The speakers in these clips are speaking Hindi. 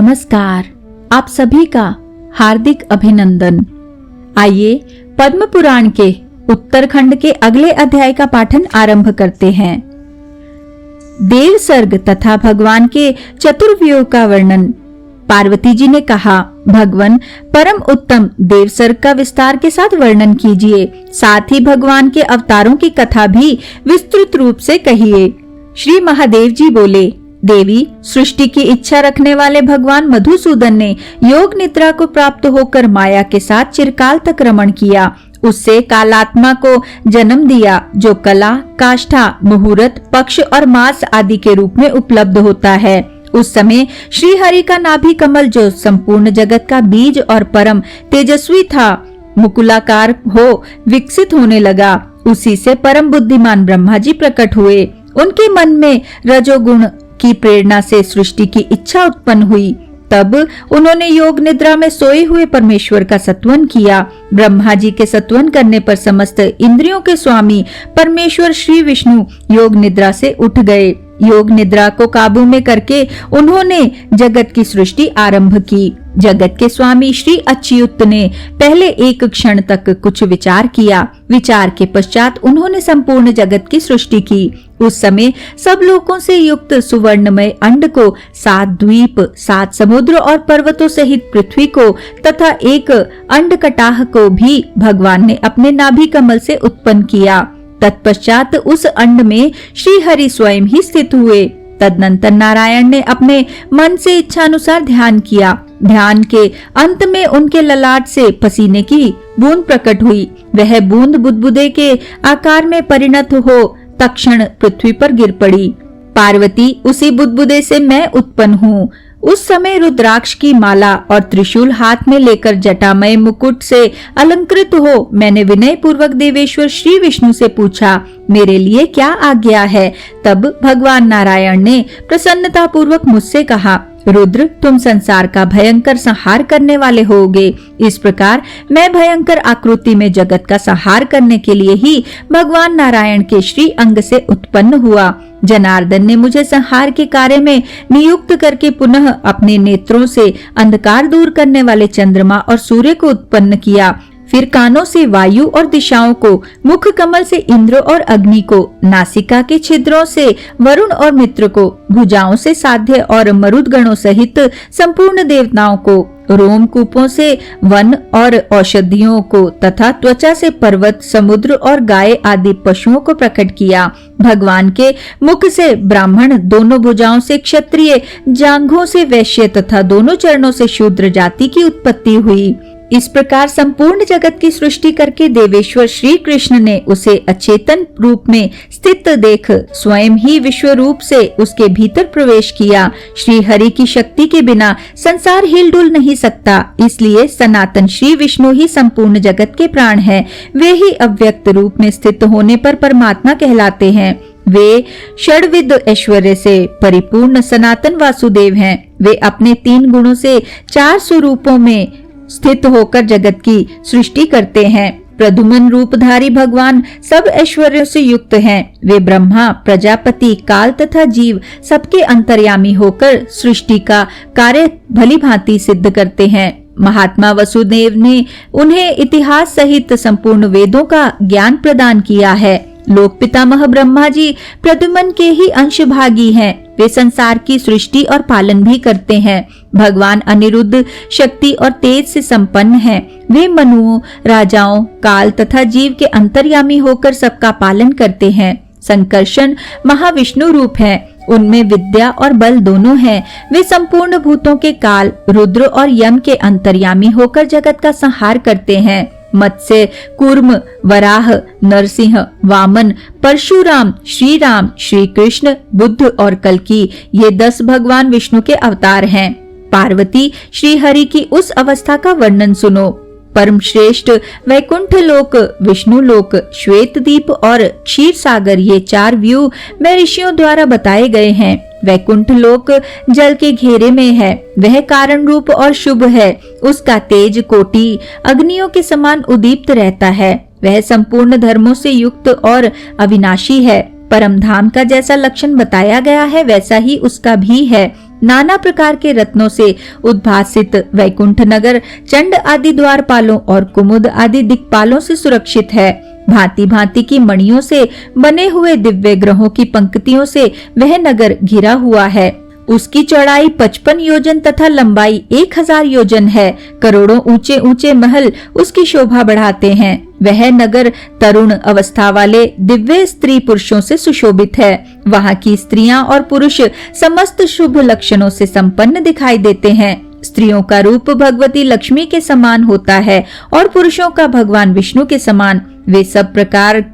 नमस्कार। आप सभी का हार्दिक अभिनंदन। आइए पद्म पुराण के उत्तरखंड के अगले अध्याय का पाठन आरंभ करते हैं। देव सर्ग तथा भगवान के चतुर्व्यूह का वर्णन। पार्वती जी ने कहा, भगवान परम उत्तम देव सर्ग का विस्तार के साथ वर्णन कीजिए, साथ ही भगवान के अवतारों की कथा भी विस्तृत रूप से कहिए। श्री महादेव जी बोले, देवी, सृष्टि की इच्छा रखने वाले भगवान मधुसूदन ने योग निद्रा को प्राप्त होकर माया के साथ चिरकाल तक रमण किया। उससे कालात्मा को जन्म दिया, जो कला, काष्ठा, मुहूर्त, पक्ष और मास आदि के रूप में उपलब्ध होता है। उस समय श्री हरि का नाभि कमल, जो संपूर्ण जगत का बीज और परम तेजस्वी था, मुकुलाकार हो विकसित होने लगा। उसी से परम बुद्धिमान ब्रह्मा जी प्रकट हुए। उनके मन में रजोगुण की प्रेरणा से सृष्टि की इच्छा उत्पन्न हुई। तब उन्होंने योग निद्रा में सोए हुए परमेश्वर का सत्वन किया। ब्रह्मा जी के सत्वन करने पर समस्त इंद्रियों के स्वामी परमेश्वर श्री विष्णु योग निद्रा से उठ गए। योग निद्रा को काबू में करके उन्होंने जगत की सृष्टि आरंभ की। जगत के स्वामी श्री अच्युत ने पहले एक क्षण तक कुछ विचार किया। विचार के पश्चात उन्होंने संपूर्ण जगत की सृष्टि की। उस समय सब लोकों से युक्त सुवर्णमय अंड को, 7 द्वीप, 7 समुद्र और पर्वतों सहित पृथ्वी को तथा एक अंडकटाह को भी भगवान ने अपने नाभि कमल से उत्पन्न किया। तत्पश्चात उस अंड में श्री हरि स्वयं ही स्थित हुए। तदनंतर नारायण ने अपने मन से इच्छानुसार ध्यान किया। ध्यान के अंत में उनके ललाट से पसीने की बूंद प्रकट हुई। वह बूंद बुदबुदे के आकार में परिणत हो तत्क्षण पृथ्वी पर गिर पड़ी। पार्वती, उसी बुदबुदे से मैं उत्पन्न हूँ। उस समय रुद्राक्ष की माला और त्रिशूल हाथ में लेकर जटामय मुकुट से अलंकृत हो मैंने विनय पूर्वक देवेश्वर श्री विष्णु से पूछा, मेरे लिए क्या आज्ञा है। तब भगवान नारायण ने प्रसन्नता पूर्वक मुझसे कहा, रुद्र, तुम संसार का भयंकर संहार करने वाले होगे। इस प्रकार मैं भयंकर आकृति में जगत का संहार करने के लिए ही भगवान नारायण के श्री अंग से उत्पन्न हुआ। जनार्दन ने मुझे संहार के कार्य में नियुक्त करके पुनः अपने नेत्रों से अंधकार दूर करने वाले चंद्रमा और सूर्य को उत्पन्न किया। फिर कानों से वायु और दिशाओं को, मुख कमल से इंद्र और अग्नि को, नासिका के छिद्रों से वरुण और मित्र को, भुजाओं से साध्य और मरुद गणों सहित संपूर्ण देवताओं को, रोम कूपों से वन और औषधियों को तथा त्वचा से पर्वत, समुद्र और गाय आदि पशुओं को प्रकट किया। भगवान के मुख से ब्राह्मण, दोनों भुजाओं से क्षत्रिय, जांघों से वैश्य तथा दोनों चरणों से शूद्र जाति की उत्पत्ति हुई। इस प्रकार संपूर्ण जगत की सृष्टि करके देवेश्वर श्री कृष्ण ने उसे अचेतन रूप में स्थित देख स्वयं ही विश्व रूप से उसके भीतर प्रवेश किया। श्री हरि की शक्ति के बिना संसार हिलडुल नहीं सकता, इसलिए सनातन श्री विष्णु ही संपूर्ण जगत के प्राण हैं। वे ही अव्यक्त रूप में स्थित होने पर परमात्मा कहलाते हैं। वे षड्विध ऐश्वर्य से परिपूर्ण सनातन वासुदेव हैं। वे अपने 3 गुणों से 4 स्वरूपों में स्थित होकर जगत की सृष्टि करते हैं। प्रद्युम्न रूपधारी भगवान सब ऐश्वर्यों से युक्त हैं। वे ब्रह्मा, प्रजापति, काल तथा जीव सबके अंतर्यामी होकर सृष्टि का कार्य भली भांति सिद्ध करते हैं। महात्मा वसुदेव ने उन्हें इतिहास सहित संपूर्ण वेदों का ज्ञान प्रदान किया है। लोक पितामह ब्रह्मा जी प्रद्युम्न के ही अंश भागी हैं। वे संसार की सृष्टि और पालन भी करते हैं। भगवान अनिरुद्ध शक्ति और तेज से संपन्न हैं। वे मनुओं, राजाओं, काल तथा जीव के अंतर्यामी होकर सबका पालन करते हैं। संकर्षण महाविष्णु रूप है। उनमें विद्या और बल दोनों हैं। वे संपूर्ण भूतों के काल, रुद्र और यम के अंतर्यामी होकर जगत का संहार करते हैं। मत्स्य, कूर्म, वराह, नरसिंह, वामन, परशुराम, श्री राम, श्री कृष्ण, बुद्ध और कल्कि, ये 10 भगवान विष्णु के अवतार हैं। पार्वती, श्री हरि की उस अवस्था का वर्णन सुनो। परम श्रेष्ठ वैकुंठ लोक, विष्णु लोक, श्वेत दीप और क्षीर सागर, ये 4 व्यू में ऋषियों द्वारा बताए गए हैं। वैकुंठ लोक जल के घेरे में है। वह कारण रूप और शुभ है। उसका तेज कोटि अग्नियों के समान उदीप्त रहता है। वह संपूर्ण धर्मों से युक्त और अविनाशी है। परम धाम का जैसा लक्षण बताया गया है वैसा ही उसका भी है। नाना प्रकार के रत्नों से उद्भासित वैकुंठ नगर चंड आदि द्वारपालों और कुमुद आदि दिक्पालों से सुरक्षित है। भांति भांति की मणियों से बने हुए दिव्य ग्रहों की पंक्तियों से वह नगर घिरा हुआ है। उसकी चौड़ाई 55 योजन तथा लंबाई 1000 योजन है। करोड़ों ऊंचे ऊंचे महल उसकी शोभा बढ़ाते हैं। वह नगर तरुण अवस्था वाले दिव्य स्त्री पुरुषों से सुशोभित है। वहाँ की स्त्रियां और पुरुष समस्त शुभ लक्षणों से संपन्न दिखाई देते हैं। स्त्रियों का रूप भगवती लक्ष्मी के समान होता है और पुरुषों का भगवान विष्णु के समान। वे सब प्रकार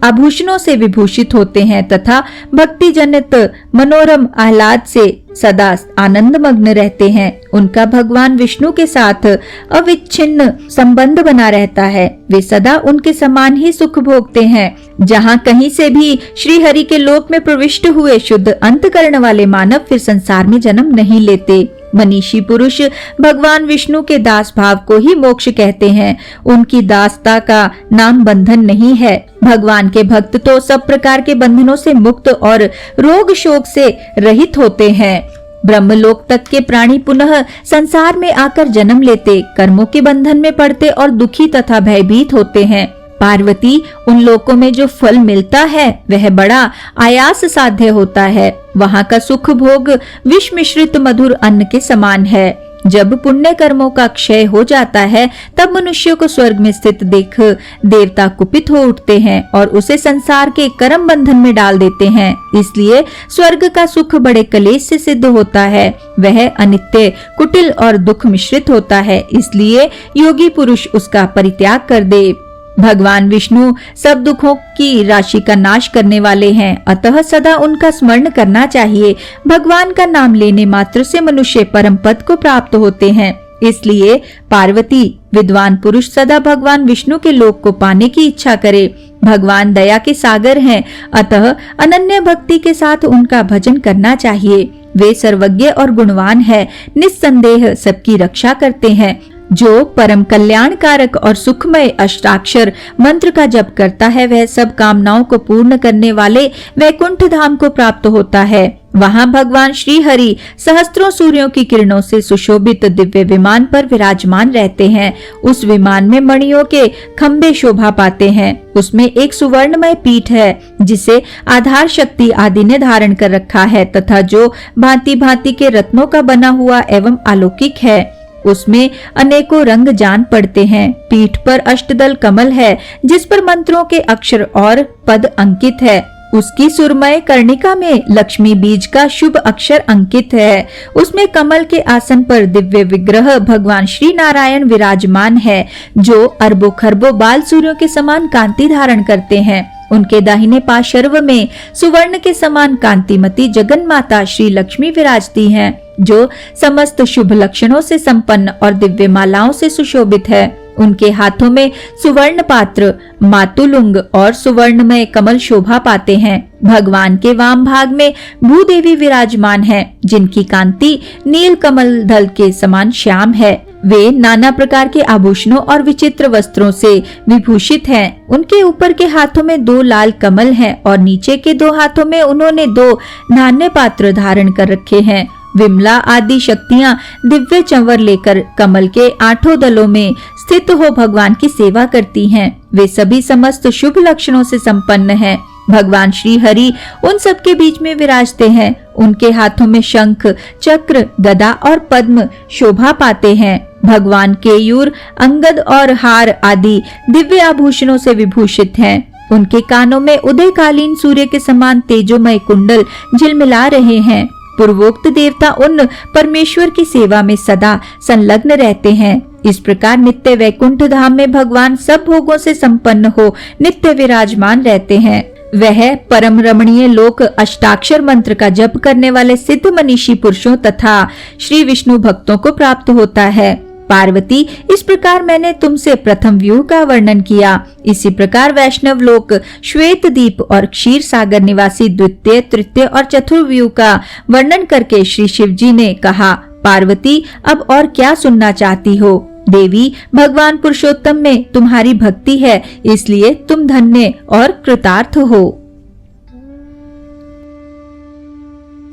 आभूषणों से विभूषित होते हैं तथा भक्ति जनित मनोरम आह्लाद से सदा आनंद मग्न रहते हैं। उनका भगवान विष्णु के साथ अविच्छिन्न संबंध बना रहता है। वे सदा उनके समान ही सुख भोगते हैं। जहाँ कहीं से भी श्री हरि के लोक में प्रविष्ट हुए शुद्ध अंतकरण वाले मानव फिर संसार में जन्म नहीं लेते। मनीषी पुरुष भगवान विष्णु के दास भाव को ही मोक्ष कहते हैं। उनकी दासता का नाम बंधन नहीं है। भगवान के भक्त तो सब प्रकार के बंधनों से मुक्त और रोग शोक से रहित होते हैं। ब्रह्मलोक तक के प्राणी पुनः संसार में आकर जन्म लेते, कर्मों के बंधन में पड़ते और दुखी तथा भयभीत होते हैं। पार्वती, उन लोकों में जो फल मिलता है वह बड़ा आयास साध्य होता है। वहाँ का सुख भोग विष मिश्रित मधुर अन्न के समान है। जब पुण्य कर्मों का क्षय हो जाता है तब मनुष्य को स्वर्ग में स्थित देख देवता कुपित हो उठते हैं और उसे संसार के कर्म बंधन में डाल देते हैं। इसलिए स्वर्ग का सुख बड़े कलेश से सिद्ध होता है। वह अनित्य, कुटिल और दुख मिश्रित होता है। इसलिए योगी पुरुष उसका परित्याग कर दे। भगवान विष्णु सब दुखों की राशि का नाश करने वाले हैं, अतः सदा उनका स्मरण करना चाहिए। भगवान का नाम लेने मात्र से मनुष्य परम पद को प्राप्त होते हैं। इसलिए पार्वती, विद्वान पुरुष सदा भगवान विष्णु के लोक को पाने की इच्छा करे। भगवान दया के सागर हैं, अतः अनन्य भक्ति के साथ उनका भजन करना चाहिए। वे सर्वज्ञ और गुणवान है, निस्संदेह सबकी रक्षा करते हैं। जो परम कल्याणकारक और सुखमय अष्टाक्षर मंत्र का जप करता है वह सब कामनाओं को पूर्ण करने वाले वैकुंठ धाम को प्राप्त होता है। वहाँ भगवान श्री हरि सहस्त्रों सूर्यों की किरणों से सुशोभित दिव्य विमान पर विराजमान रहते हैं। उस विमान में मणियों के खंभे शोभा पाते हैं। उसमें एक सुवर्णमय पीठ है जिसे आधार शक्ति आदि ने धारण कर रखा है तथा जो भांति भांति के रत्नों का बना हुआ एवं अलौकिक है। उसमें अनेकों रंग जान पड़ते हैं। पीठ पर अष्टदल कमल है जिस पर मंत्रों के अक्षर और पद अंकित है। उसकी सुरमय कर्णिका में लक्ष्मी बीज का शुभ अक्षर अंकित है। उसमें कमल के आसन पर दिव्य विग्रह भगवान श्री नारायण विराजमान है जो अरबों खरबों बाल सूर्यों के समान कांति धारण करते हैं। उनके दाहिने पार्श्व में सुवर्ण के समान कांतिमती जगन माता श्री लक्ष्मी विराजती हैं, जो समस्त शुभ लक्षणों से संपन्न और दिव्य मालाओं से सुशोभित है। उनके हाथों में सुवर्ण पात्र, मातुलुंग और सुवर्णमय कमल शोभा पाते हैं। भगवान के वाम भाग में भूदेवी विराजमान हैं, जिनकी कांति नील कमल दल के समान श्याम है। वे नाना प्रकार के आभूषणों और विचित्र वस्त्रों से विभूषित हैं। उनके ऊपर के हाथों में 2 लाल कमल हैं और नीचे के 2 हाथों में उन्होंने 2 नान्य पात्र धारण कर रखे हैं। विमला आदि शक्तियां दिव्य चंवर लेकर कमल के 8 दलों में स्थित हो भगवान की सेवा करती हैं। वे सभी समस्त शुभ लक्षणों से संपन्न हैं। भगवान श्री हरि उन सब के बीच में विराजते हैं। उनके हाथों में शंख, चक्र, गदा और पद्म शोभा पाते हैं। भगवान केयूर, अंगद और हार आदि दिव्य आभूषणों से विभूषित हैं। उनके कानों में उदयकालीन सूर्य के समान तेजोमय कुंडल झिलमिला रहे हैं। पूर्वोक्त देवता उन परमेश्वर की सेवा में सदा संलग्न रहते हैं। इस प्रकार नित्य वैकुंठ धाम में भगवान सब भोगों से संपन्न हो नित्य विराजमान रहते हैं। वह परम रमणीय लोक अष्टाक्षर मंत्र का जप करने वाले सिद्ध मनीषी पुरुषों तथा श्री विष्णु भक्तों को प्राप्त होता है। पार्वती, इस प्रकार मैंने तुमसे प्रथम व्यूह का वर्णन किया। इसी प्रकार वैष्णव लोक, श्वेत दीप और क्षीर सागर निवासी द्वितीय, तृतीय और चतुर्व्यूह का वर्णन करके श्री शिव जी ने कहा, पार्वती अब और क्या सुनना चाहती हो? देवी, भगवान पुरुषोत्तम में तुम्हारी भक्ति है, इसलिए तुम धन्य और कृतार्थ हो।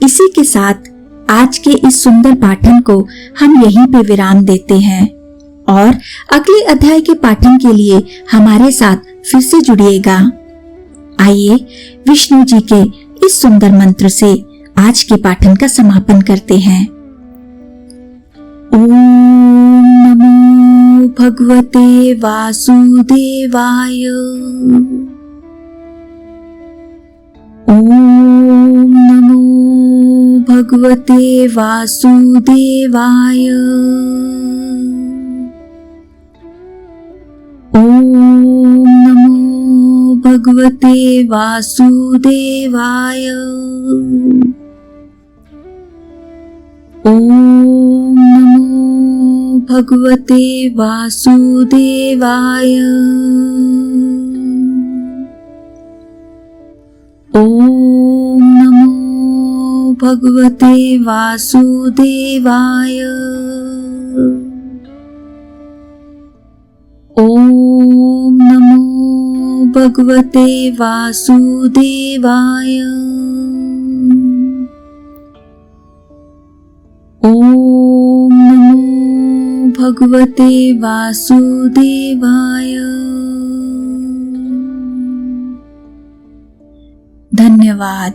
इसी के साथ आज के इस सुंदर पाठन को हम यहीं पे विराम देते हैं और अगले अध्याय के पाठन के लिए हमारे साथ फिर से जुड़िएगा। आइए विष्णु जी के इस सुंदर मंत्र से आज के पाठन का समापन करते हैं। ओम नमो भगवते वासुदेवाय। ओम नमो भगवते वासुदेवाय। ओम नमो भगवते वासुदेवाय। ओम नमो भगवते वासुदेवाय। ओम नमो भगवते वासुदेवाय। ओम नमो भगवते वासुदेवाय। ओम नमो भगवते वासुदेवाय। धन्यवाद।